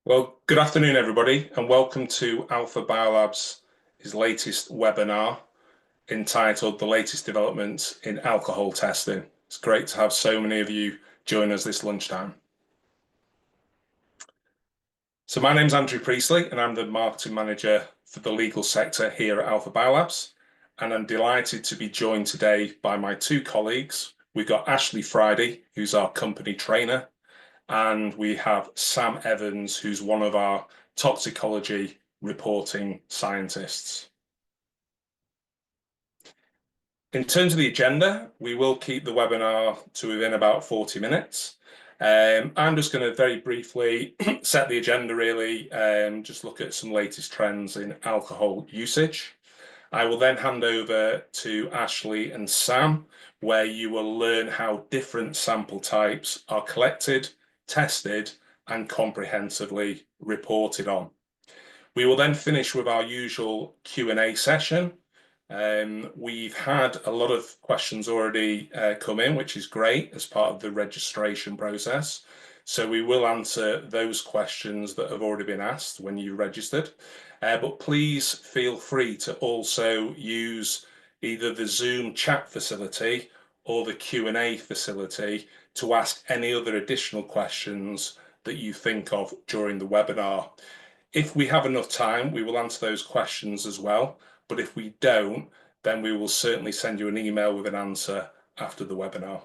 Well, good afternoon, everybody, and welcome to AlphaBiolabs' latest webinar entitled The Latest Developments in Alcohol Testing. It's great to have so many of you join us this lunchtime. So my name's Andrew Priestley, and I'm the Marketing Manager for the legal sector here at AlphaBiolabs, and I'm delighted to be joined today by my two colleagues. We've got Ashley Friday, who's our company trainer, and we have Sam Evans, who's one of our toxicology reporting scientists. In terms of the agenda, we will keep the webinar to within about 40 minutes. I'm just going to very briefly set the agenda really, just look at some latest trends in alcohol usage. I will then hand over to Ashley and Sam, where you will learn how different sample types are collected, tested, and comprehensively reported on. We will then finish with our usual Q&A session. We've had a lot of questions already come in, which is great as part of the registration process. So we will answer those questions that have already been asked when you registered. But please feel free to also use either the Zoom chat facility or the Q&A facility to ask any other additional questions that you think of during the webinar. If we have enough time, we will answer those questions as well. But if we don't, then we will certainly send you an email with an answer after the webinar.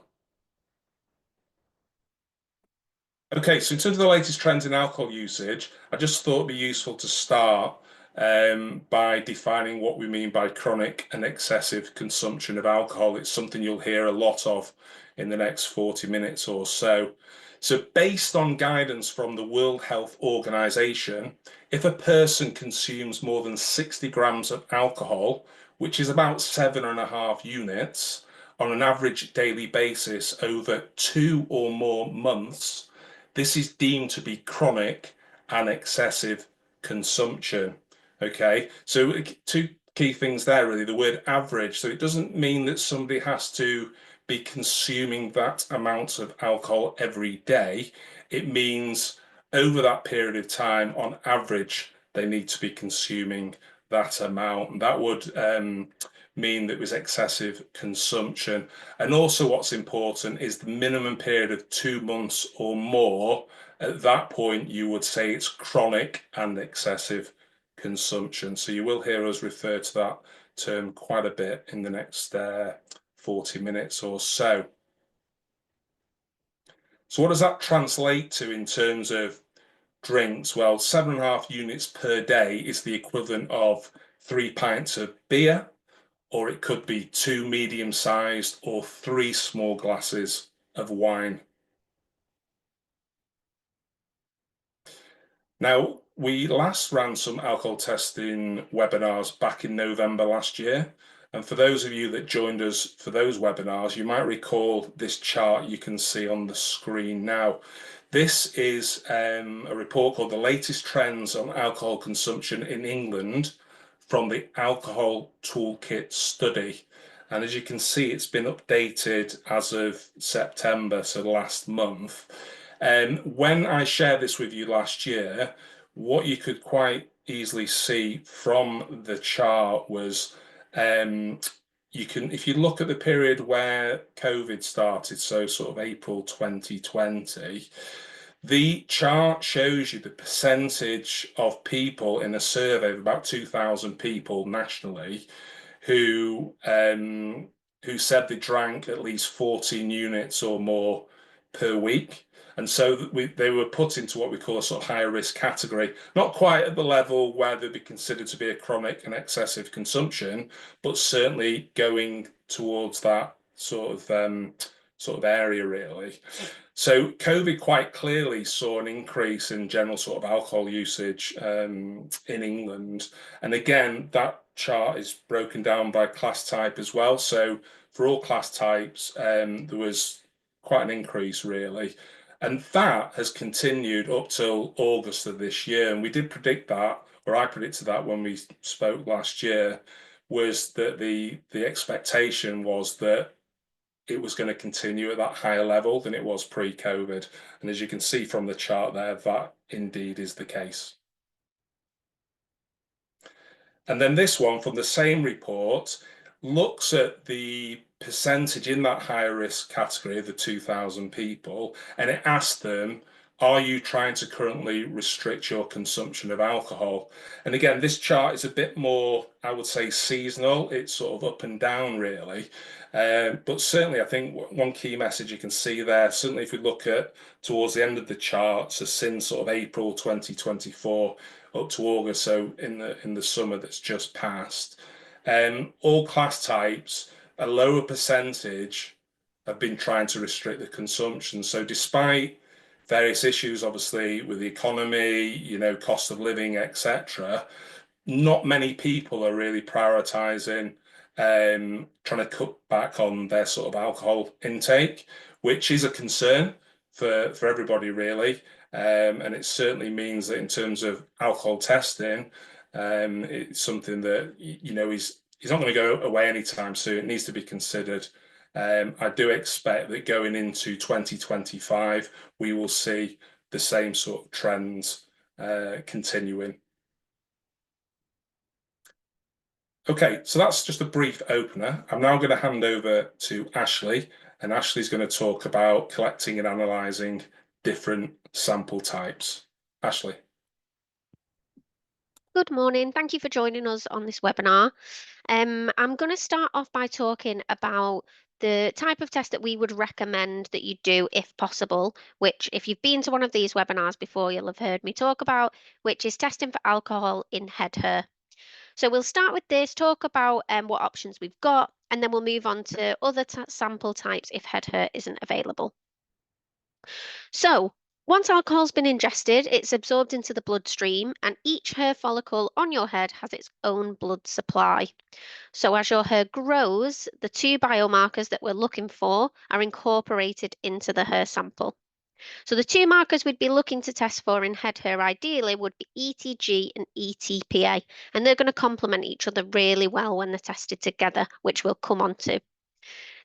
Okay, so in terms of the latest trends in alcohol usage, I just thought it'd be useful to start by defining what we mean by chronic and excessive consumption of alcohol. It's something you'll hear a lot of in the next 40 minutes or so. So based on guidance from the World Health Organization, if a person consumes more than 60 grams of alcohol, which is about 7.5 units, on an average daily basis over 2 or more months, this is deemed to be chronic and excessive consumption. Okay, so two key things there really, the word average. So it doesn't mean that somebody has to be consuming that amount of alcohol every day. It means over that period of time, on average, they need to be consuming that amount. And that would mean that it was excessive consumption. And also what's important is the minimum period of 2 months or more. At that point, you would say it's chronic and excessive consumption. So you will hear us refer to that term quite a bit in the next 40 minutes or so. So what does that translate to in terms of drinks? Well, 7.5 units per day is the equivalent of 3 pints of beer, or it could be 2 medium-sized or 3 small glasses of wine. Now, we last ran some alcohol testing webinars back in November last year. And for those of you that joined us for those webinars, you might recall this chart you can see on the screen now. This is a report called The Latest Trends on Alcohol Consumption in England from the Alcohol Toolkit Study. And as you can see, it's been updated as of September, so last month. When I shared this with you last year, what you could quite easily see from the chart was if you look at the period where COVID started, so sort of April 2020, the chart shows you the percentage of people in a survey of about 2,000 people nationally who said they drank at least 14 units or more per week. And so they were put into what we call a sort of higher risk category, not quite at the level where they'd be considered to be a chronic and excessive consumption, but certainly going towards that sort of area really. So COVID quite clearly saw an increase in general sort of alcohol usage in England. And again, that chart is broken down by class type as well. So for all class types, there was quite an increase really. And that has continued up till August of this year. And we did predict that, or I predicted that when we spoke last year, was that the expectation was that it was going to continue at that higher level than it was pre-COVID. And as you can see from the chart there, that indeed is the case. And then this one from the same report looks at the percentage in that higher risk category, the 2,000 people, and it asked them, are you trying to currently restrict your consumption of alcohol? And again, this chart is a bit more, I would say, seasonal. It's sort of up and down, really. But certainly, I think one key message you can see there, certainly if we look at towards the end of the chart, so since sort of April 2024, up to August, so in the summer that's just passed, all class types, a lower percentage have been trying to restrict the consumption. So despite various issues, obviously with the economy, cost of living, etc., not many people are really prioritizing trying to cut back on their sort of alcohol intake, which is a concern for everybody really. And it certainly means that in terms of alcohol testing, it's something that is not going to go away anytime soon. It needs to be considered. I do expect that going into 2025, we will see the same sort of trends continuing. Okay, so that's just a brief opener. I'm now going to hand over to Ashley, and Ashley's going to talk about collecting and analysing different sample types. Ashley. Good morning. Thank you for joining us on this webinar. I'm going to start off by talking about the type of test that we would recommend that you do if possible, which if you've been to one of these webinars before, you'll have heard me talk about, which is testing for alcohol in head hair. So we'll start with this, talk about what options we've got, and then we'll move on to other sample types if head hair isn't available. So once alcohol's been ingested, it's absorbed into the bloodstream, and each hair follicle on your head has its own blood supply. So as your hair grows, the two biomarkers that we're looking for are incorporated into the hair sample. So the two markers we'd be looking to test for in head hair ideally would be ETG and ETPA, and they're going to complement each other really well when they're tested together, which we'll come on to.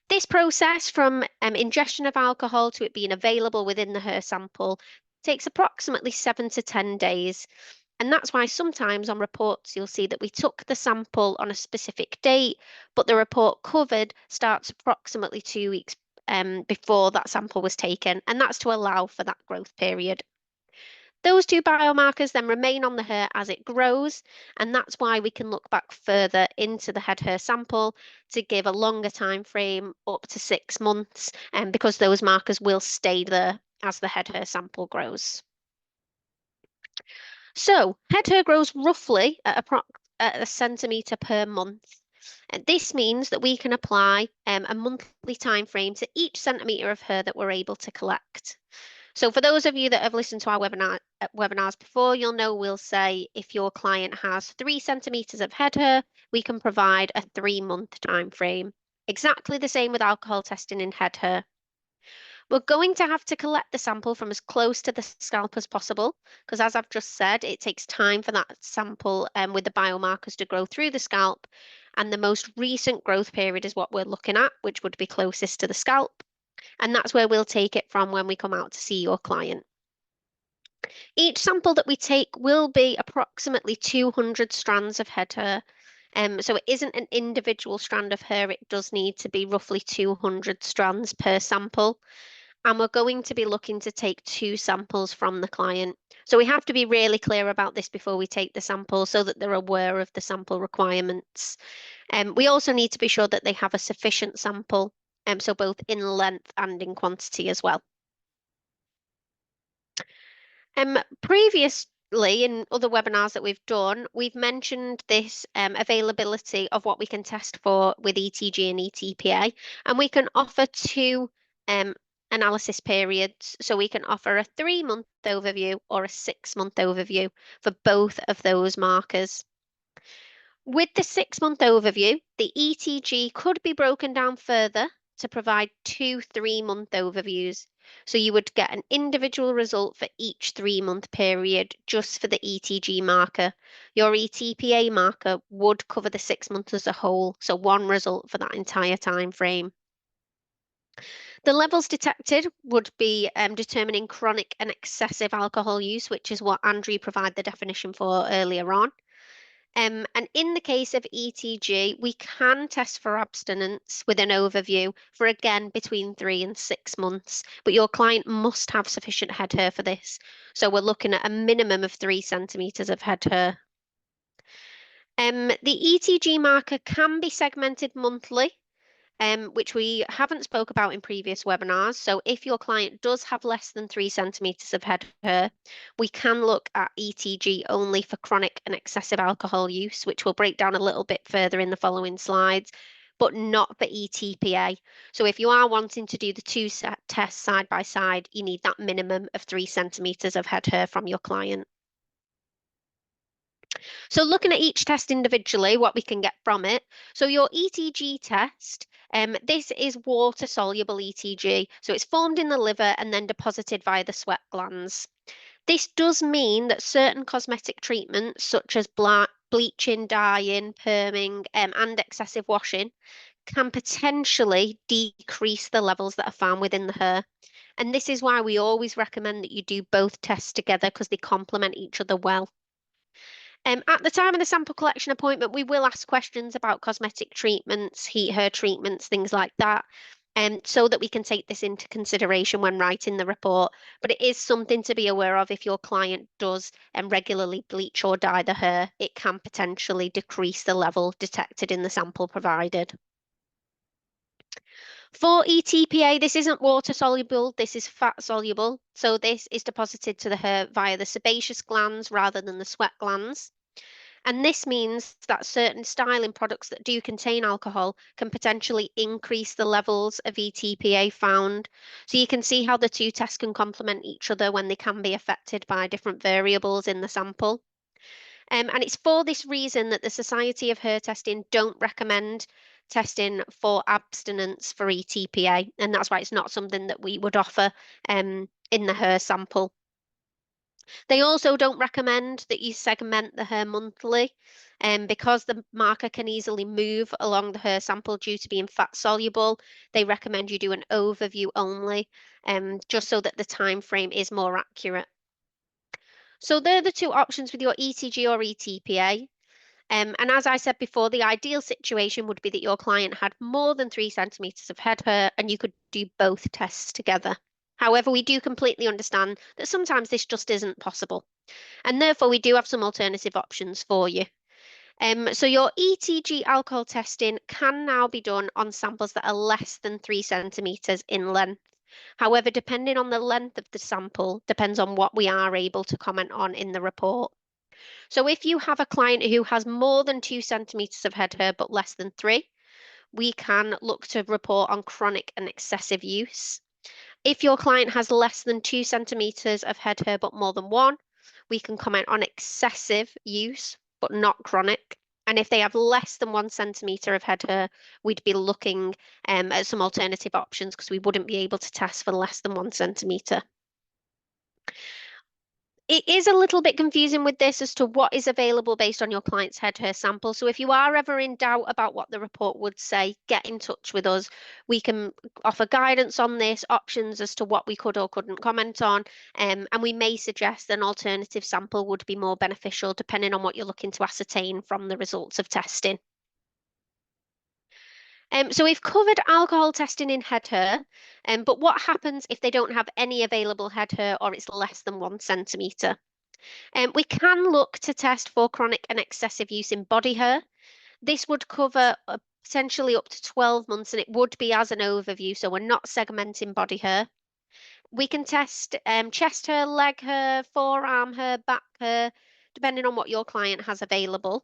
This process from ingestion of alcohol to it being available within the hair sample takes approximately 7 to 10 days. And that's why sometimes on reports you'll see that we took the sample on a specific date, but the report covered starts approximately 2 weeks before that sample was taken, and that's to allow for that growth period. Those two biomarkers then remain on the hair as it grows, and that's why we can look back further into the head hair sample to give a longer time frame, up to 6 months, because those markers will stay there as the head hair sample grows. So head hair grows roughly at a centimetre per month. And this means that we can apply a monthly time frame to each centimetre of hair that we're able to collect. So for those of you that have listened to our webinars before, you'll know we'll say if your client has 3 centimetres of head hair, we can provide a 3-month time frame. Exactly the same with alcohol testing in head hair. We're going to have to collect the sample from as close to the scalp as possible, because as I've just said, it takes time for that sample with the biomarkers to grow through the scalp. And the most recent growth period is what we're looking at, which would be closest to the scalp. And that's where we'll take it from when we come out to see your client. Each sample that we take will be approximately 200 strands of head hair. So it isn't an individual strand of hair, it does need to be roughly 200 strands per sample. And we're going to be looking to take 2 samples from the client. So we have to be really clear about this before we take the sample so that they're aware of the sample requirements. We also need to be sure that they have a sufficient sample, so both in length and in quantity as well. Previously, in other webinars that we've done, we've mentioned this availability of what we can test for with ETG and ETPA, and we can offer 2 analysis periods. So we can offer a 3-month overview or a 6-month overview for both of those markers. With the 6-month overview, the ETG could be broken down further to provide 2 3-month overviews. So you would get an individual result for each 3-month period just for the ETG marker. Your ETPA marker would cover the 6 months as a whole, so one result for that entire time frame. The levels detected would be determining chronic and excessive alcohol use, which is what Andrew provided the definition for earlier on. And in the case of ETG, we can test for abstinence with an overview for again between 3 and 6 months, but your client must have sufficient head hair for this. So we're looking at a minimum of 3 centimeters of head hair. The ETG marker can be segmented monthly, which we haven't spoke about in previous webinars. So if your client does have less than 3 centimeters of head hair, we can look at ETG only for chronic and excessive alcohol use, which we'll break down a little bit further in the following slides, but not for ETPA. So if you are wanting to do the two set tests side by side, you need that minimum of 3 centimeters of head hair from your client. So looking at each test individually, what we can get from it. So your ETG test, this is water-soluble ETG. So it's formed in the liver and then deposited via the sweat glands. This does mean that certain cosmetic treatments, such as bleaching, dyeing, perming, and excessive washing, can potentially decrease the levels that are found within the hair. And this is why we always recommend that you do both tests together because they complement each other well. At the time of the sample collection appointment, we will ask questions about cosmetic treatments, heat hair treatments, things like that, so that we can take this into consideration when writing the report. But it is something to be aware of if your client does regularly bleach or dye the hair, it can potentially decrease the level detected in the sample provided. For ETPA, this isn't water soluble, this is fat soluble. So this is deposited to the hair via the sebaceous glands rather than the sweat glands. And this means that certain styling products that do contain alcohol can potentially increase the levels of ETPA found. So you can see how the two tests can complement each other when they can be affected by different variables in the sample. And it's for this reason that the Society of Hair Testing don't recommend testing for abstinence for ETPA. And that's why it's not something that we would offer in the hair sample. They also don't recommend that you segment the hair monthly, because the marker can easily move along the hair sample due to being fat soluble. They recommend you do an overview only, just so that the time frame is more accurate. So they're the two options with your ETG or ETPA. And as I said before, the ideal situation would be that your client had more than 3 centimeters of head hair and you could do both tests together. However, we do completely understand that sometimes this just isn't possible. And therefore, we do have some alternative options for you. So your ETG alcohol testing can now be done on samples that are less than 3 centimeters in length. However, depending on the length of the sample, depends on what we are able to comment on in the report. So if you have a client who has more than 2 centimeters of head hair but less than 3, we can look to report on chronic and excessive use. If your client has less than 2 centimeters of head hair but more than 1, we can comment on excessive use but not chronic. And if they have less than 1 centimeter of head hair, we'd be looking at some alternative options because we wouldn't be able to test for less than 1 centimeter. It is a little bit confusing with this as to what is available based on your client's head hair sample. So if you are ever in doubt about what the report would say, get in touch with us. We can offer guidance on this, options as to what we could or couldn't comment on, and we may suggest an alternative sample would be more beneficial depending on what you're looking to ascertain from the results of testing. So we've covered alcohol testing in head hair, but what happens if they don't have any available head hair or it's less than 1 centimeter? We can look to test for chronic and excessive use in body hair. This would cover potentially up to 12 months and it would be as an overview, so we're not segmenting body hair. We can test chest hair, leg hair, forearm hair, back hair, depending on what your client has available.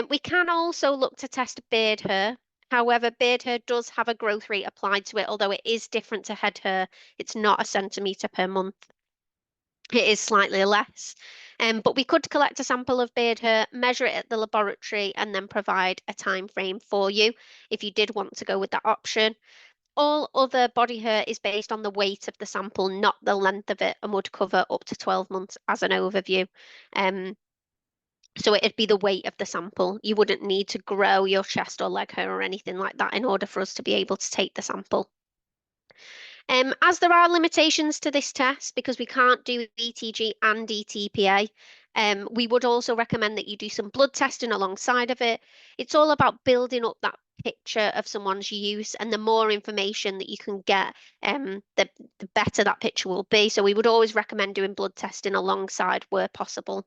We can also look to test beard hair. However, beard hair does have a growth rate applied to it, although it is different to head hair. It's not a centimetre per month. It is slightly less. But we could collect a sample of beard hair, measure it at the laboratory, and then provide a time frame for you if you did want to go with that option. All other body hair is based on the weight of the sample, not the length of it, and would cover up to 12 months as an overview. So it'd be the weight of the sample. You wouldn't need to grow your chest or leg hair or anything like that in order for us to be able to take the sample. As there are limitations to this test because we can't do ETG and ETPA, we would also recommend that you do some blood testing alongside of it. It's all about building up that picture of someone's use, and the more information that you can get, the better that picture will be. So we would always recommend doing blood testing alongside where possible.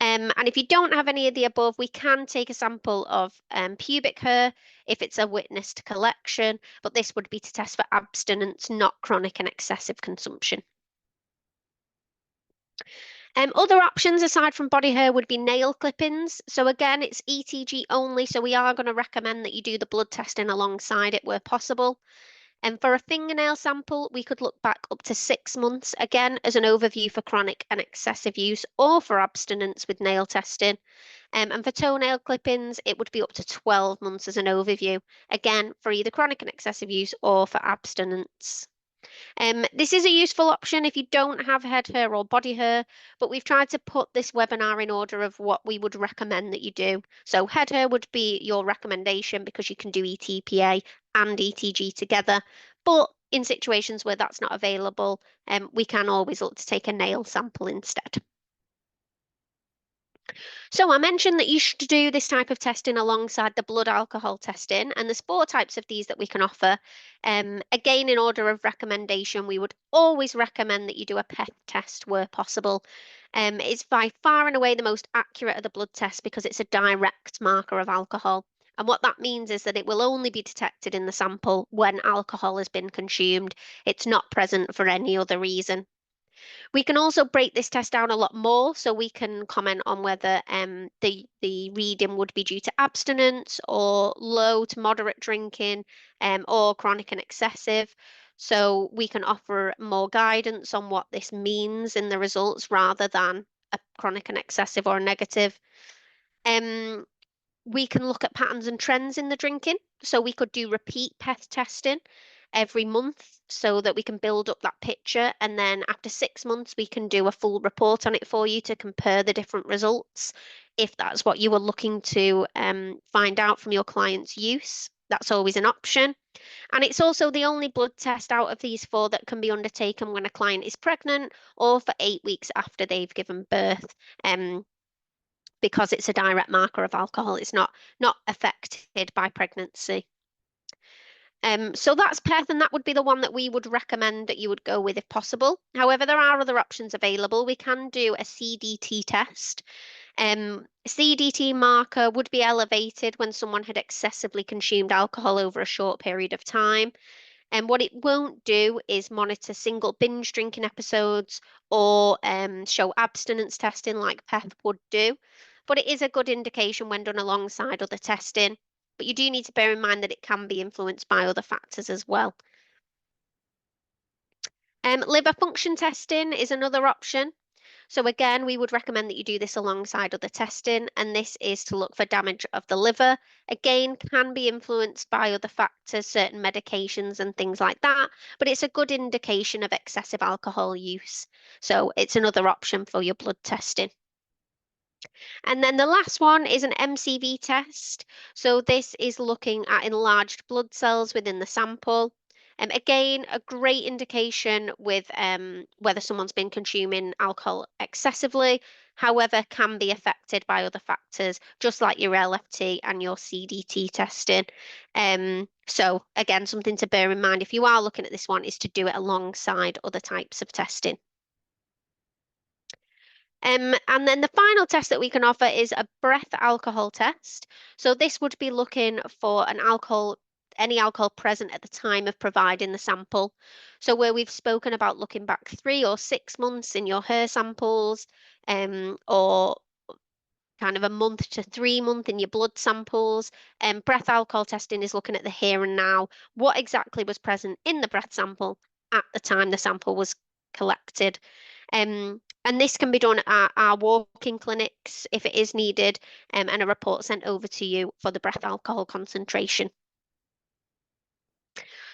And if you don't have any of the above, we can take a sample of pubic hair if it's a witnessed collection, but this would be to test for abstinence, not chronic and excessive consumption. Other options aside from body hair would be nail clippings. So again, it's ETG only, so we are going to recommend that you do the blood testing alongside it where possible. And for a fingernail sample, we could look back up to 6 months, again, as an overview for chronic and excessive use or for abstinence with nail testing. And for toenail clippings, it would be up to 12 months as an overview, again, for either chronic and excessive use or for abstinence. This is a useful option if you don't have head hair or body hair, but we've tried to put this webinar in order of what we would recommend that you do. So head hair would be your recommendation because you can do ETPA and ETG together. But in situations where that's not available, we can always look to take a nail sample instead. So I mentioned that you should do this type of testing alongside the blood alcohol testing, and there's four types of these that we can offer. Again, in order of recommendation, we would always recommend that you do a PET test where possible. It's by far and away the most accurate of the blood tests because it's a direct marker of alcohol. And what that means is that it will only be detected in the sample when alcohol has been consumed. It's not present for any other reason. We can also break this test down a lot more, so we can comment on whether the reading would be due to abstinence or low to moderate drinking, or chronic and excessive. So we can offer more guidance on what this means in the results rather than a chronic and excessive or a negative. Um, we can look at patterns and trends in the drinking. So we could do repeat PET testing every month so that we can build up that picture. And then after 6 months, we can do a full report on it for you to compare the different results. If that's what you were looking to find out from your client's use, that's always an option. And it's also the only blood test out of these four that can be undertaken when a client is pregnant or for 8 weeks after they've given birth. Because it's a direct marker of alcohol, it's not affected by pregnancy. So that's PET, and that would be the one that we would recommend that you would go with if possible. However, there are other options available. We can do a CDT test. CDT marker would be elevated when someone had excessively consumed alcohol over a short period of time. And what it won't do is monitor single binge drinking episodes or show abstinence testing like PEP would do. But it is a good indication when done alongside other testing. But you do need to bear in mind that it can be influenced by other factors as well. Liver function testing is another option. So again, we would recommend that you do this alongside other testing, and this is to look for damage of the liver. Again, can be influenced by other factors, certain medications and things like that, but it's a good indication of excessive alcohol use. So it's another option for your blood testing. And then the last one is an MCV test. So this is looking at enlarged blood cells within the sample. Again, a great indication with whether someone's been consuming alcohol excessively, however, can be affected by other factors, just like your LFT and your CDT testing. So again, something to bear in mind if you are looking at this one is to do it alongside other types of testing. And then the final test that we can offer is a breath alcohol test. So this would be looking for any alcohol present at the time of providing the sample. So where we've spoken about looking back 3 or 6 months in your hair samples, or kind of a month to 3 month in your blood samples. Breath alcohol testing is looking at the here and now, what exactly was present in the breath sample at the time the sample was collected. And this can be done at our walk-in clinics if it is needed, and a report sent over to you for the breath alcohol concentration.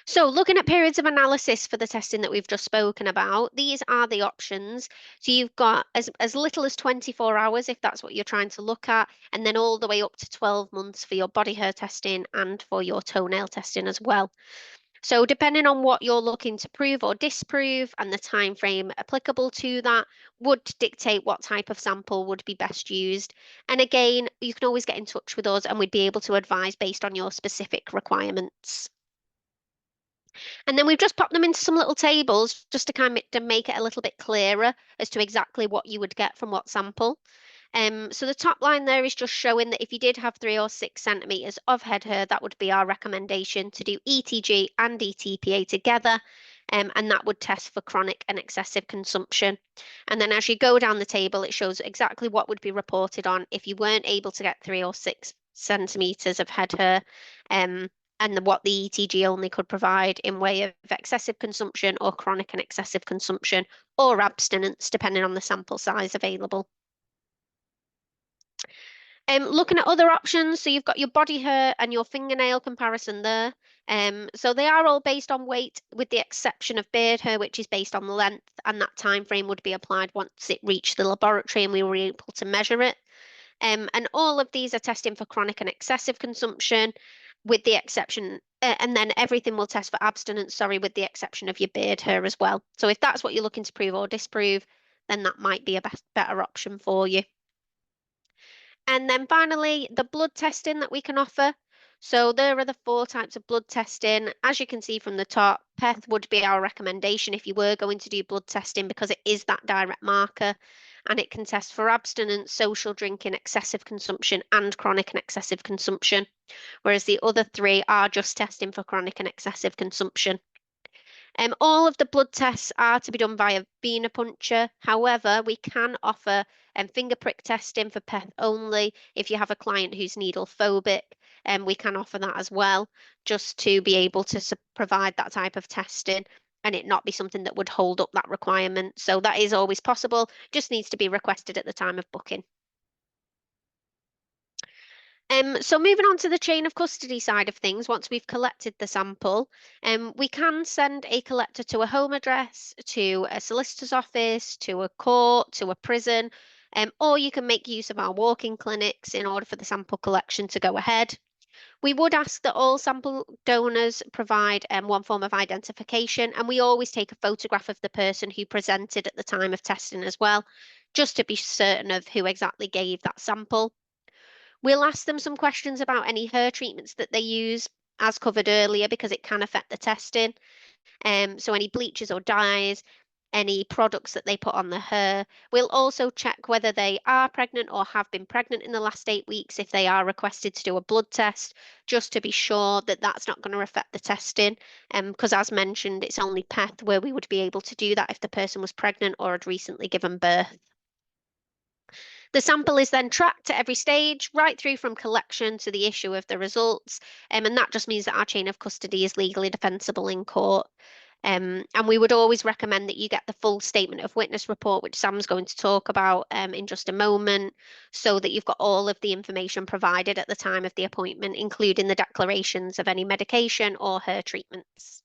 So looking at periods of analysis for the testing that we've just spoken about, these are the options. So you've got as little as 24 hours if that's what you're trying to look at, and then all the way up to 12 months for your body hair testing and for your toenail testing as well. So depending on what you're looking to prove or disprove and the time frame applicable to that would dictate what type of sample would be best used. And again, you can always get in touch with us and we'd be able to advise based on your specific requirements. And then we've just popped them into some little tables just to kind of to make it a little bit clearer as to exactly what you would get from what sample. So the top line there is just showing that if you did have 3 or 6 centimeters of head hair, that would be our recommendation to do ETG and ETPA together, and that would test for chronic and excessive consumption. And then as you go down the table, it shows exactly what would be reported on if you weren't able to get 3 or 6 centimeters of head hair, and what the ETG only could provide in way of excessive consumption or chronic and excessive consumption or abstinence, depending on the sample size available. Looking at other options, so you've got your body hair and your fingernail comparison there. So they are all based on weight, with the exception of beard hair, which is based on length, and that time frame would be applied once it reached the laboratory and we were able to measure it. And all of these are testing for chronic and excessive consumption, with the exception, and then everything will test for abstinence, sorry, with the exception of your beard hair as well. So if that's what you're looking to prove or disprove, then that might be a better option for you. And then finally, the blood testing that we can offer. So there are the 4 types of blood testing. As you can see from the top, PEth would be our recommendation if you were going to do blood testing because it is that direct marker and it can test for abstinence, social drinking, excessive consumption, and chronic and excessive consumption. Whereas the other 3 are just testing for chronic and excessive consumption. All of the blood tests are to be done via venipuncture. However, we can offer finger prick testing for PEth only. If you have a client who's needle phobic, we can offer that as well, just to be able to provide that type of testing and it not be something that would hold up that requirement. So that is always possible, just needs to be requested at the time of booking. So moving on to the chain of custody side of things, once we've collected the sample, we can send a collector to a home address, to a solicitor's office, to a court, to a prison, or you can make use of our walk-in clinics in order for the sample collection to go ahead. We would ask that all sample donors provide one form of identification, and we always take a photograph of the person who presented at the time of testing as well, just to be certain of who exactly gave that sample. We'll ask them some questions about any hair treatments that they use, as covered earlier, because it can affect the testing. So any bleaches or dyes, any products that they put on the hair. We'll also check whether they are pregnant or have been pregnant in the last 8 weeks if they are requested to do a blood test, just to be sure that that's not going to affect the testing. Because as mentioned, it's only PEth where we would be able to do that if the person was pregnant or had recently given birth. The sample is then tracked at every stage, right through from collection to the issue of the results, and that just means that our chain of custody is legally defensible in court. And we would always recommend that you get the full statement of witness report, which Sam's going to talk about in just a moment, so that you've got all of the information provided at the time of the appointment, including the declarations of any medication or hair treatments.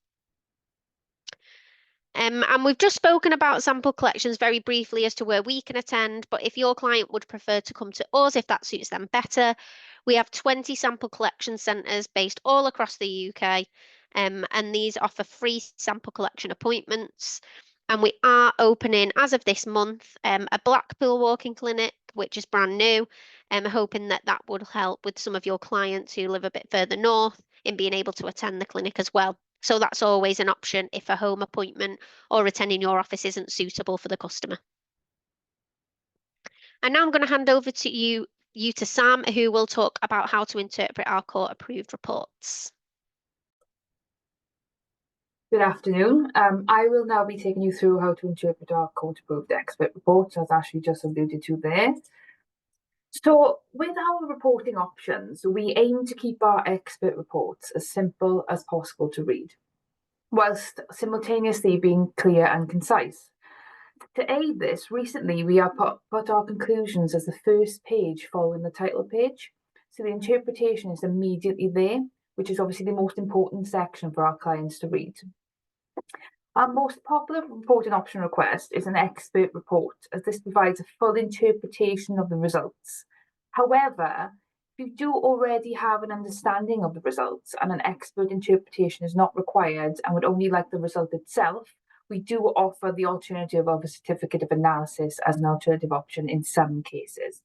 And we've just spoken about sample collections very briefly as to where we can attend, but if your client would prefer to come to us, if that suits them better, we have 20 sample collection centres based all across the UK, and these offer free sample collection appointments. And we are opening, as of this month, a Blackpool walk-in clinic, which is brand new, hoping that that would help with some of your clients who live a bit further north in being able to attend the clinic as well. So that's always an option if a home appointment or attending your office isn't suitable for the customer. And now I'm going to hand over to you to Sam, who will talk about how to interpret our court-approved reports. Good afternoon. I will now be taking you through how to interpret our court-approved expert reports, as Ashley just alluded to there. So with our reporting options, we aim to keep our expert reports as simple as possible to read, whilst simultaneously being clear and concise. To aid this, recently we have put our conclusions as the first page following the title page, so the interpretation is immediately there, which is obviously the most important section for our clients to read. Our most popular reporting option request is an expert report, as this provides a full interpretation of the results. However, If you do already have an understanding of the results and an expert interpretation is not required and would only like the result itself, we do offer the alternative of a certificate of analysis as an alternative option in some cases.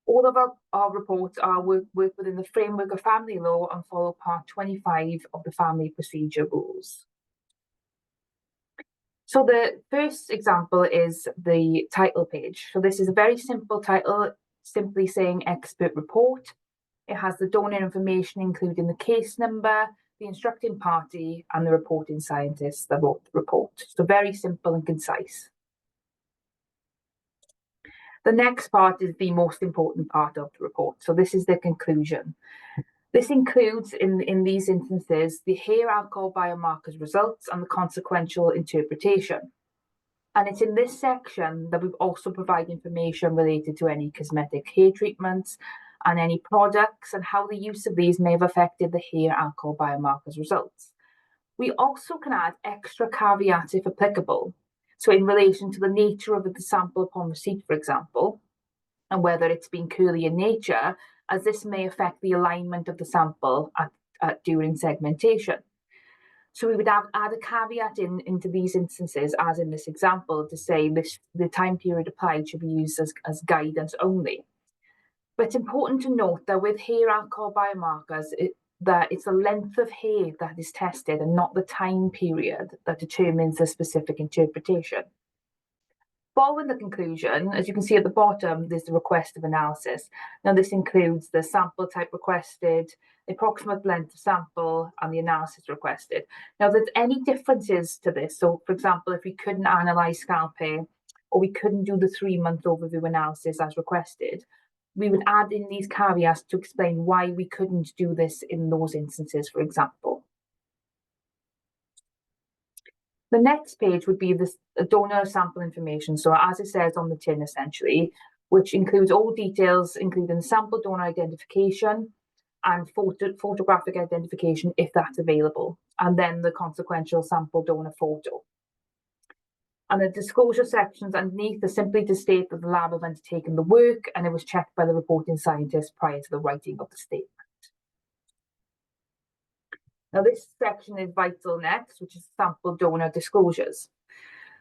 All of our reports are work within the framework of family law and follow part 25 of the family procedure rules. So the first example is the title page. So this is a very simple title, simply saying expert report. It has the donor information, including the case number, the instructing party, and the reporting scientist that wrote the report. So very simple and concise. The next part is the most important part of the report. So this is the conclusion. This includes, in these instances, the hair alcohol biomarkers results and the consequential interpretation. And it's in this section that we've also provided information related to any cosmetic hair treatments and any products and how the use of these may have affected the hair alcohol biomarkers results. We also can add extra caveats if applicable. So in relation to the nature of the sample upon receipt, for example, and whether it's been curly in nature, as this may affect the alignment of the sample during segmentation. So we would add a caveat into these instances, as in this example, to say the time period applied should be used as guidance only. But it's important to note that with hair alcohol biomarkers, that it's the length of hair that is tested and not the time period that determines the specific interpretation. Following the conclusion, as you can see at the bottom, there's the request of analysis. Now this includes the sample type requested, the approximate length of sample, and the analysis requested. Now there's any differences to this. So for example, if we couldn't analyse scalp hair, or we couldn't do the 3-month overview analysis as requested, we would add in these caveats to explain why we couldn't do this in those instances, for example. The next page would be this donor sample information. So as it says on the tin, essentially, which includes all details, including sample donor identification and photographic identification, if that's available, and then the consequential sample donor photo. And the disclosure sections underneath are simply to state that the lab have undertaken the work and it was checked by the reporting scientist prior to the writing of the statement. Now this section is vital next, which is sample donor disclosures.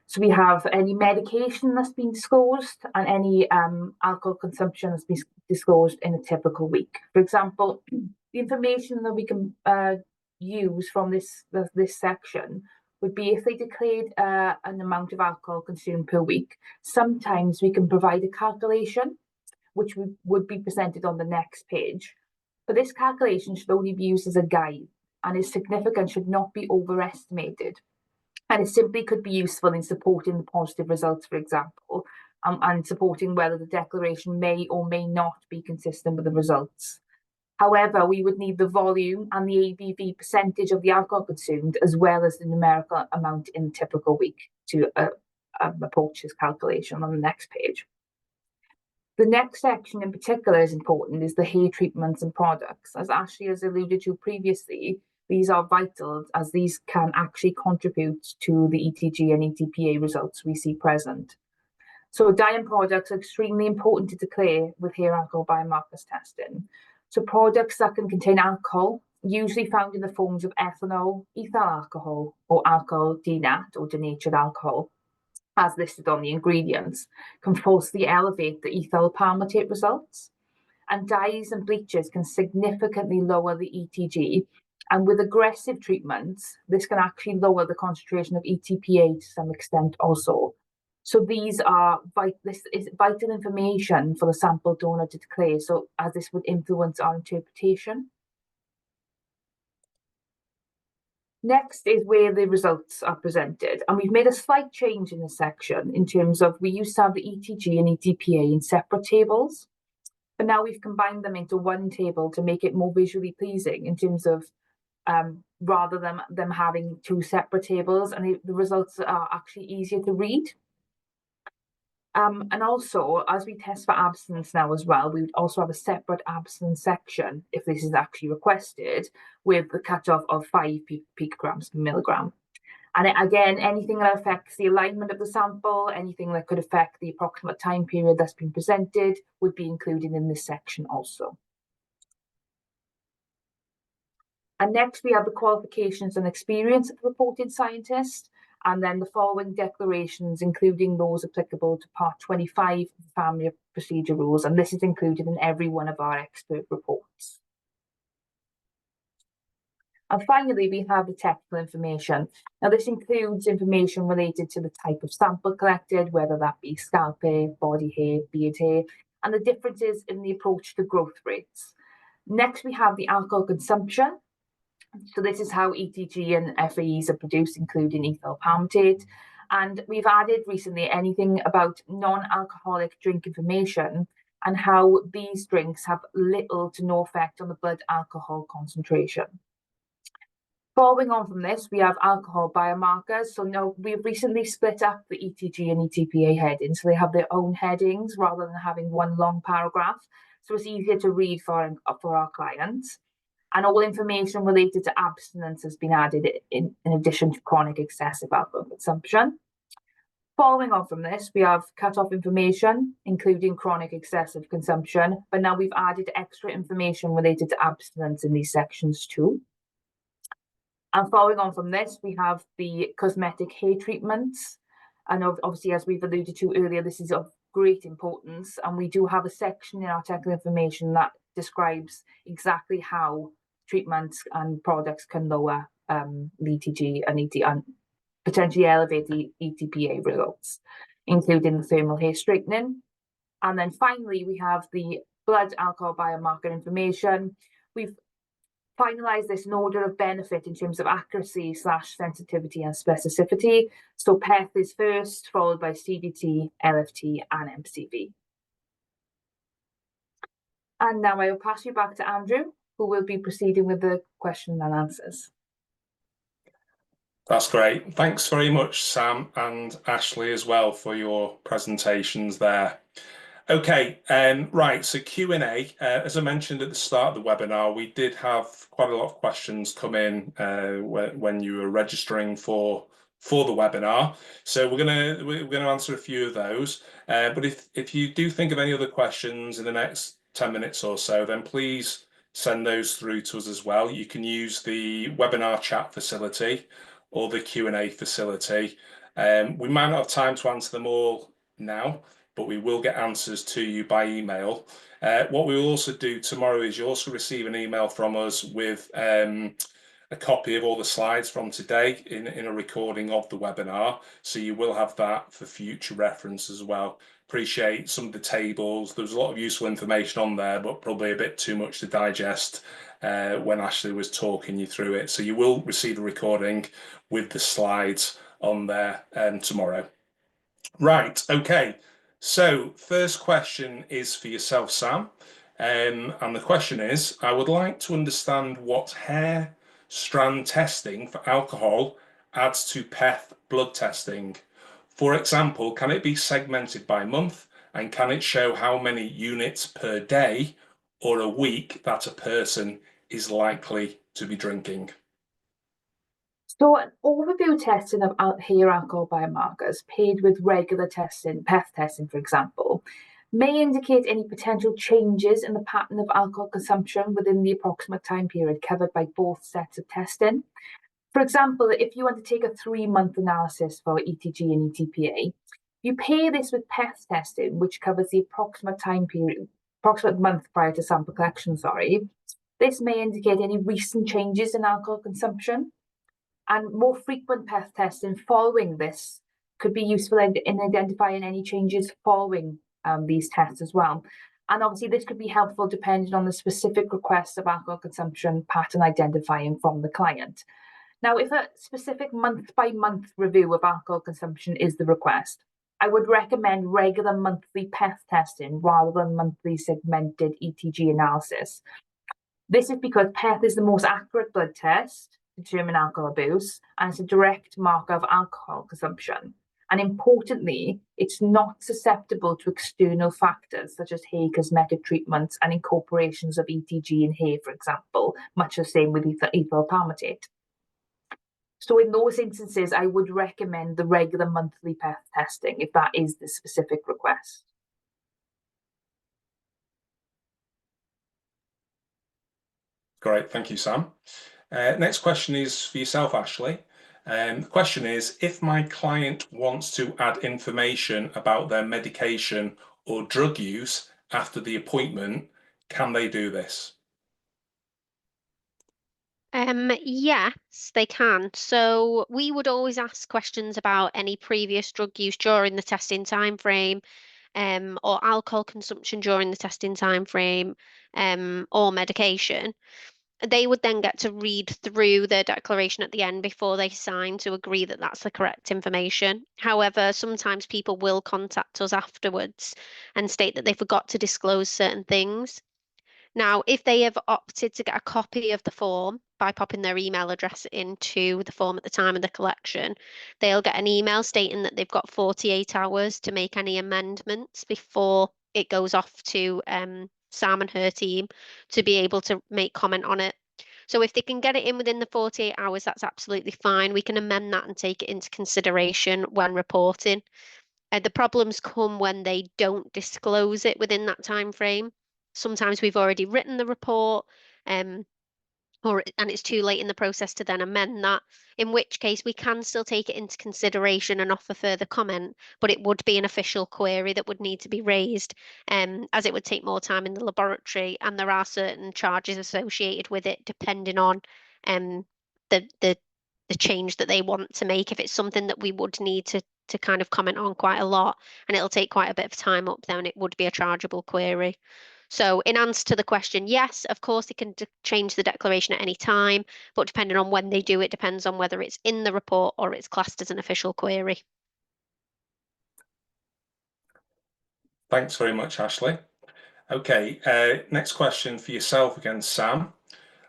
So we have any medication that's been disclosed and any alcohol consumption that's been disclosed in a typical week. For example, the information that we can use from this section would be if they declared an amount of alcohol consumed per week. Sometimes we can provide a calculation, which would be presented on the next page. But this calculation should only be used as a guide, and its significance should not be overestimated. And it simply could be useful in supporting the positive results, for example, and supporting whether the declaration may or may not be consistent with the results. However, we would need the volume and the ABV percentage of the alcohol consumed, as well as the numerical amount in a typical week to approach this calculation on the next page. The next section in particular is important, is the hair treatments and products. As Ashley has alluded to previously, these are vital as these can actually contribute to the ETG and ETPA results we see present. So dye and products are extremely important to declare with hair alcohol biomarkers testing. So products that can contain alcohol, usually found in the forms of ethanol, ethyl alcohol, or alcohol denat or denatured alcohol, as listed on the ingredients, can falsely elevate the ethyl palmitate results. And dyes and bleaches can significantly lower the ETG. And with aggressive treatments, this can actually lower the concentration of ETPA to some extent also. So this is vital information for the sample donor to declare, so as this would influence our interpretation. Next is where the results are presented. And we've made a slight change in this section in terms of we used to have the ETG and ETPA in separate tables, but now we've combined them into one table to make it more visually pleasing in terms of rather than them having two separate tables, and the results are actually easier to read. And also, as we test for abstinence now as well, we would also have a separate abstinence section, if this is actually requested, with the cutoff of 5 picograms per milligram. And again, anything that affects the alignment of the sample, anything that could affect the approximate time period that's been presented would be included in this section also. And next we have the qualifications and experience of the reporting scientist, and then the following declarations, including those applicable to Part 25 of the Family of Procedure Rules, and this is included in every one of our expert reports. And finally, we have the technical information. Now, this includes information related to the type of sample collected, whether that be scalp hair, body hair, beard hair, and the differences in the approach to growth rates. Next, we have the alcohol consumption. So this is how ETG and FAEs are produced, including ethyl palmitate. And we've added recently anything about non-alcoholic drink information and how these drinks have little to no effect on the blood alcohol concentration. Following on from this, we have alcohol biomarkers. So now we've recently split up the ETG and ETPA headings, so they have their own headings rather than having one long paragraph. So it's easier to read for our clients. And all information related to abstinence has been added in addition to chronic excessive alcohol consumption. Following on from this, we have cut-off information, including chronic excessive consumption, but now we've added extra information related to abstinence in these sections too. And following on from this, we have the cosmetic hair treatments. And obviously, as we've alluded to earlier, this is of great importance. And we do have a section in our technical information that describes exactly how treatments and products can lower the ETG and potentially elevate the ETPA results, including the thermal hair straightening. And then finally, we have the blood alcohol biomarker information. We've finalize this in order of benefit in terms of accuracy / sensitivity and specificity. So PEth is first, followed by CDT, LFT, and MCV. And now I will pass you back to Andrew, who will be proceeding with the question and answers. That's great. Thanks very much, Sam and Ashley, as well, for your presentations there. Okay, right, so Q&A. As I mentioned at the start of the webinar, we did have quite a lot of questions come in when you were registering for the webinar. So we're gonna answer a few of those. But if you do think of any other questions in the next 10 minutes or so, then please send those through to us as well. You can use the webinar chat facility or the Q&A facility. We might not have time to answer them all now, but we will get answers to you by email. What we will also do tomorrow is you also receive an email from us with a copy of all the slides from today in a recording of the webinar. So you will have that for future reference as well. Appreciate some of the tables. There was a lot of useful information on there, but probably a bit too much to digest when Ashley was talking you through it. So you will receive a recording with the slides on there tomorrow. Right, okay. So first question is for yourself, Sam. And the question is, I would like to understand what hair strand testing for alcohol adds to PEth blood testing. For example, can it be segmented by month, and can it show how many units per day or a week that a person is likely to be drinking? So an overview testing of hair alcohol biomarkers paired with regular testing, PEth testing, for example, may indicate any potential changes in the pattern of alcohol consumption within the approximate time period covered by both sets of testing. For example, if you want to take a 3-month analysis for ETG and ETPA, you pair this with PEth testing, which covers the approximate time period, approximate month prior to sample collection, This may indicate any recent changes in alcohol consumption. And more frequent PEth testing following this could be useful in identifying any changes following these tests as well. And obviously this could be helpful depending on the specific request of alcohol consumption pattern identifying from the client. Now, if a specific month-by-month review of alcohol consumption is the request, I would recommend regular monthly PEth testing rather than monthly segmented ETG analysis. This is because PEth is the most accurate blood test to determine alcohol abuse, and it's a direct marker of alcohol consumption. And importantly, it's not susceptible to external factors such as hair cosmetic treatments and incorporations of ETG in hair, for example, much the same with ethyl palmitate. So in those instances, I would recommend the regular monthly testing if that is the specific request. Great, thank you, Sam. Next question is for yourself, Ashley. The question is, if my client wants to add information about their medication or drug use after the appointment, can they do this? Yes, they can. So we would always ask questions about any previous drug use during the testing time frame, or alcohol consumption during the testing time frame, or medication. They would then get to read through their declaration at the end before they sign to agree that that's the correct information. However, sometimes people will contact us afterwards and state that they forgot to disclose certain things. Now, if they have opted to get a copy of the form by popping their email address into the form at the time of the collection, they'll get an email stating that they've got 48 hours to make any amendments before it goes off to Sam and her team to be able to make comment on it. So if they can get it in within the 48 hours, that's absolutely fine. We can amend that and take it into consideration when reporting. The problems come when they don't disclose it within that time frame. Sometimes we've already written the report, um, and it's too late in the process to then amend that, in which case we can still take it into consideration and offer further comment, but it would be an official query that would need to be raised, as it would take more time in the laboratory, and there are certain charges associated with it depending on um, the, the the change that they want to make. If it's something that we would need to kind of comment on quite a lot and it'll take quite a bit of time up, then it would be a chargeable query. So in answer to the question, yes, of course, they can change the declaration at any time, but depending on when they do it, depends on whether it's in the report or it's classed as an official query. Thanks very much, Ashley. Okay, next question for yourself again, Sam.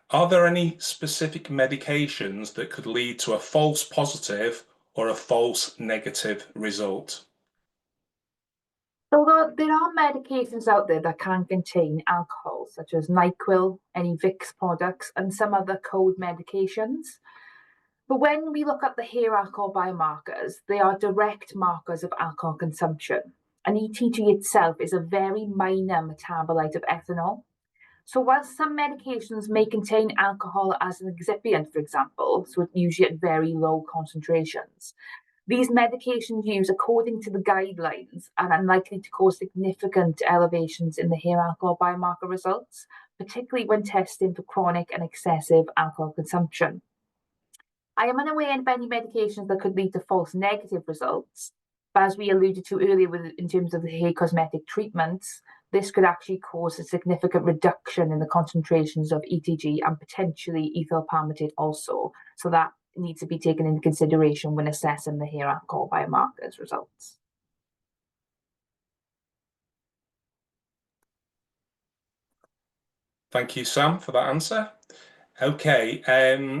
Are there any specific medications that could lead to a false positive or a false negative result? So there are medications out there that can contain alcohol, such as NyQuil, any Vicks products, and some other cold medications. But when we look at the hair alcohol biomarkers, they are direct markers of alcohol consumption. And ETG itself is a very minor metabolite of ethanol. So while some medications may contain alcohol as an excipient, for example, so usually at very low concentrations, these medications used according to the guidelines are unlikely to cause significant elevations in the hair alcohol biomarker results, particularly when testing for chronic and excessive alcohol consumption. I am unaware of any medications that could lead to false negative results, but as we alluded to earlier in terms of the hair cosmetic treatments, this could actually cause a significant reduction in the concentrations of ETG and potentially ethyl palmitate also. So that needs to be taken into consideration when assessing the hair alcohol biomarkers results. Thank you, Sam, for that answer. Okay,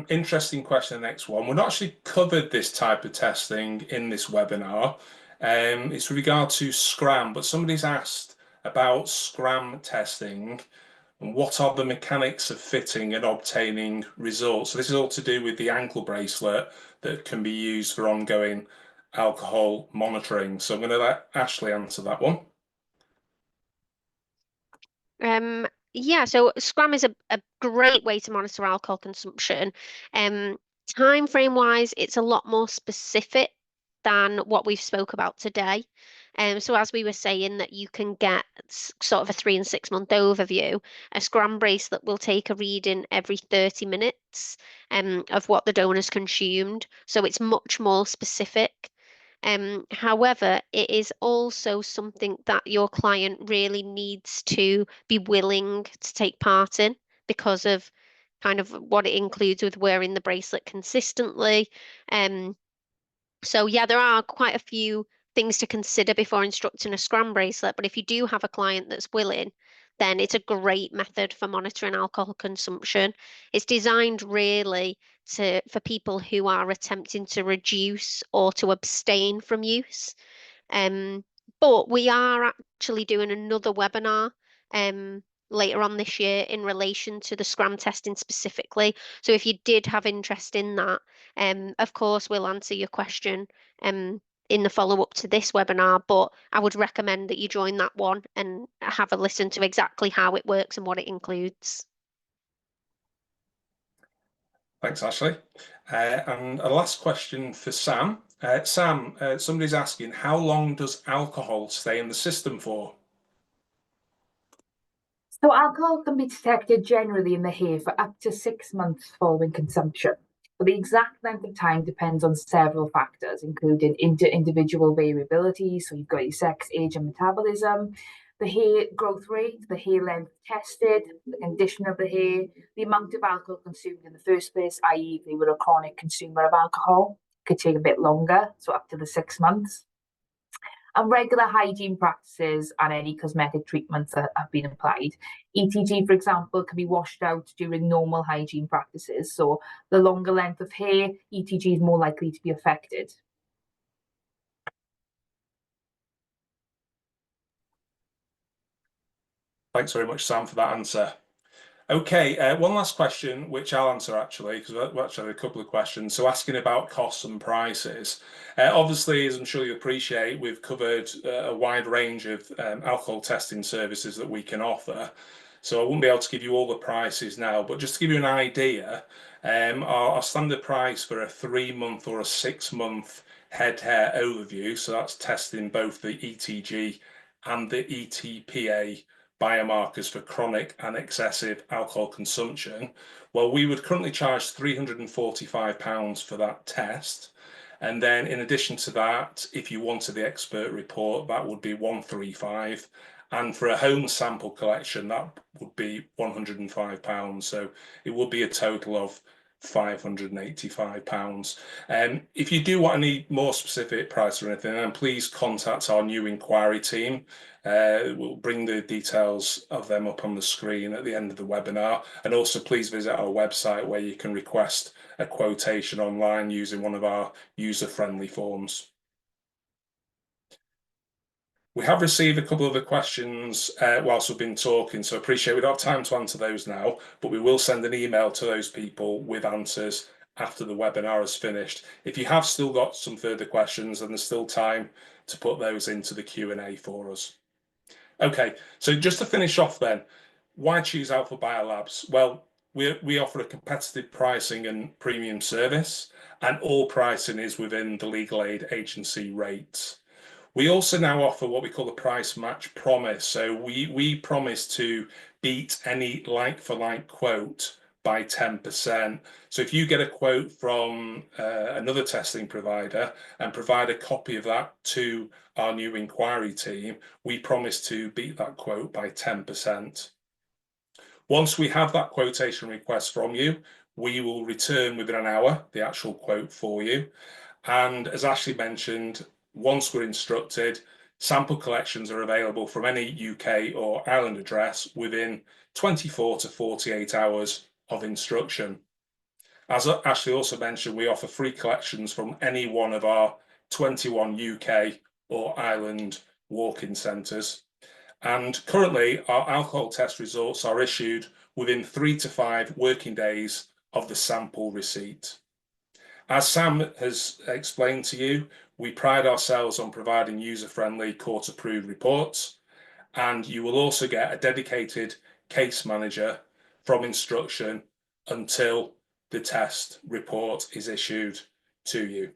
interesting question, the next one. We've not actually covered this type of testing in this webinar. It's with regard to SCRAM, but somebody's asked about SCRAM testing and what are the mechanics of fitting and obtaining results. So this is all to do with the ankle bracelet that can be used for ongoing alcohol monitoring. So I'm going to let Ashley answer that one. Yeah, so Scrum is a great way to monitor alcohol consumption. Um, Time frame wise, it's a lot more specific than what we've spoke about today. So as we were saying, that you can get sort of a 3 and 6 month overview. A Scrum bracelet will take a reading every 30 minutes of what the donor's consumed. So it's much more specific. However, it is also something that your client really needs to be willing to take part in because of kind of what it includes with wearing the bracelet consistently. So yeah, there are quite a few things to consider before instructing a Scrum bracelet, but if you do have a client that's willing, then it's a great method for monitoring alcohol consumption. It's designed really for people who are attempting to reduce or to abstain from use. Um, but we are actually doing another webinar later on this year in relation to the SCRAM testing specifically. So if you did have interest in that, of course, we'll answer your question in the follow-up to this webinar, but I would recommend that you join that one and have a listen to exactly how it works and what it includes. Thanks, Ashley. And a last question for Sam. Sam, somebody's asking, how long does alcohol stay in the system for? So alcohol can be detected generally in the hair for up to 6 months following consumption. But the exact length of time depends on several factors, including individual variability. So you've got your sex, age, and metabolism, the hair growth rate, the hair length tested, the condition of the hair, the amount of alcohol consumed in the first place, i.e., if they were a chronic consumer of alcohol, could take a bit longer, so up to the 6 months. And regular hygiene practices and any cosmetic treatments that have been applied. ETG, for example, can be washed out during normal hygiene practices. So the longer length of hair, ETG is more likely to be affected. Thanks very much, Sam, for that answer. Okay, one last question, which I'll answer actually, because we actually had a couple of questions. So asking about costs and prices. Obviously, as I'm sure you appreciate, we've covered a wide range of alcohol testing services that we can offer. So I won't be able to give you all the prices now, but just to give you an idea, our standard price for a 3-month or a 6-month head hair overview, so that's testing both the ETG and the ETPA biomarkers for chronic and excessive alcohol consumption, well, we would currently charge £345 for that test. And then in addition to that, if you wanted the expert report, that would be £135. And for a home sample collection, that would be £105. So it would be a total of £585. If you do want any more specific price or anything, then please contact our new inquiry team. We'll bring the details of them up on the screen at the end of the webinar. And also please visit our website where you can request a quotation online using one of our user-friendly forms. We have received a couple of the questions whilst we've been talking, so I appreciate we don't have time to answer those now, but we will send an email to those people with answers after the webinar is finished. If you have still got some further questions, then there's still time to put those into the Q&A for us. Okay, so just to finish off then, why choose AlphaBiolabs? Well, we offer a competitive pricing and premium service, and all pricing is within the legal aid agency rates. We also now offer what we call the price match promise. So we promise to beat any like-for-like quote by 10%. So if you get a quote from another testing provider and provide a copy of that to our new inquiry team, we promise to beat that quote by 10%. Once we have that quotation request from you, we will return within an hour the actual quote for you. And as Ashley mentioned, once we're instructed, sample collections are available from any UK or Ireland address within 24 to 48 hours of instruction. As Ashley also mentioned, we offer free collections from any one of our 21 UK or Ireland walk-in centres. And currently, our alcohol test results are issued within 3 to 5 working days of the sample receipt. As Sam has explained to you, we pride ourselves on providing user-friendly, court-approved reports, and you will also get a dedicated case manager from instruction until the test report is issued to you.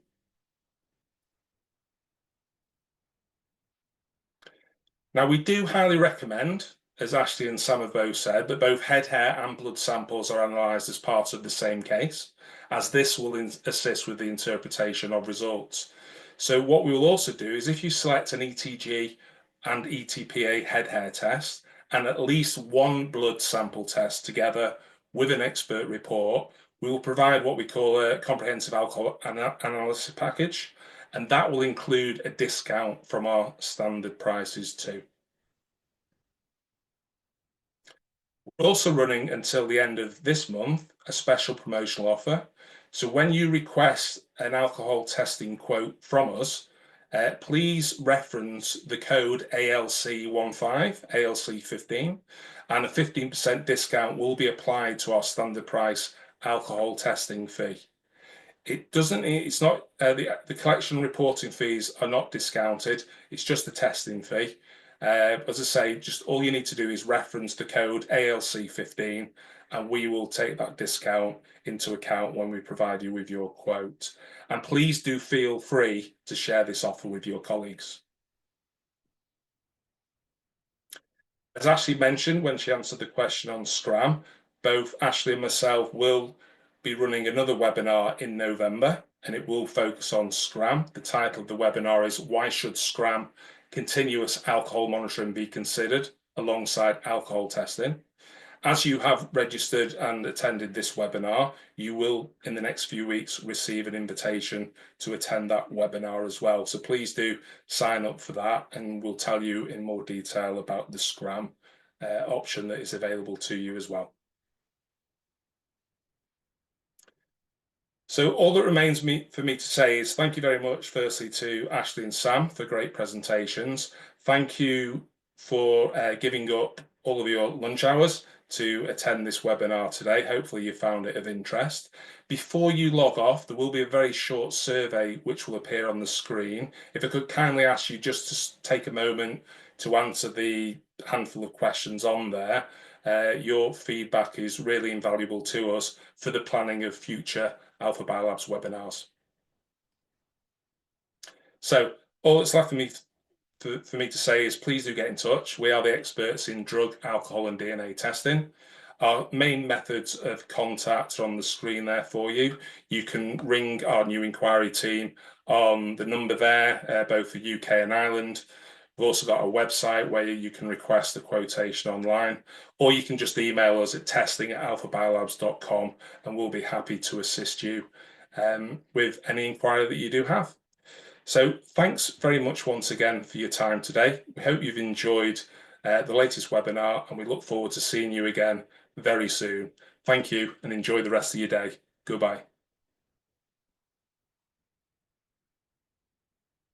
Now, we do highly recommend, as Ashley and Sam have both said, that both head hair and blood samples are analysed as part of the same case, as this will assist with the interpretation of results. So what we will also do is if you select an ETG and ETPA head hair test and at least one blood sample test together with an expert report, we will provide what we call a comprehensive alcohol analysis package, and that will include a discount from our standard prices too. We're also running until the end of this month a special promotional offer. So when you request an alcohol testing quote from us, please reference the code ALC15, ALC15, and a 15% discount will be applied to our standard price alcohol testing fee. It's not, the collection reporting fees are not discounted, it's just the testing fee. As I say, just all you need to do is reference the code ALC15 and we will take that discount into account when we provide you with your quote. And please do feel free to share this offer with your colleagues. As Ashley mentioned when she answered the question on Scram, both Ashley and myself will be running another webinar in November, and it will focus on Scram. The title of the webinar is "Why Should Scram Continuous Alcohol Monitoring Be Considered Alongside Alcohol Testing?" As you have registered and attended this webinar, you will, in the next few weeks, receive an invitation to attend that webinar as well. So please do sign up for that, and we'll tell you in more detail about the Scram option that is available to you as well. So all that remains for me to say is thank you very much, firstly, to Ashley and Sam for great presentations. Thank you for giving up all of your lunch hours to attend this webinar today. Hopefully you found it of interest. Before you log off, there will be a very short survey which will appear on the screen. If I could kindly ask you just to take a moment to answer the handful of questions on there. Your feedback is really invaluable to us for the planning of future AlphaBiolabs webinars. So all that's left for me to say is please do get in touch. We are the experts in drug, alcohol and DNA testing. Our main methods of contact are on the screen there for you. You can ring our new inquiry team on the number there, both for UK and Ireland. We've also got a website where you can request a quotation online, or you can just email us at testing@alphabiolabs.com and we'll be happy to assist you with any inquiry that you do have. So thanks very much once again for your time today. We hope you've enjoyed the latest webinar and we look forward to seeing you again very soon. Thank you and enjoy the rest of your day. Goodbye.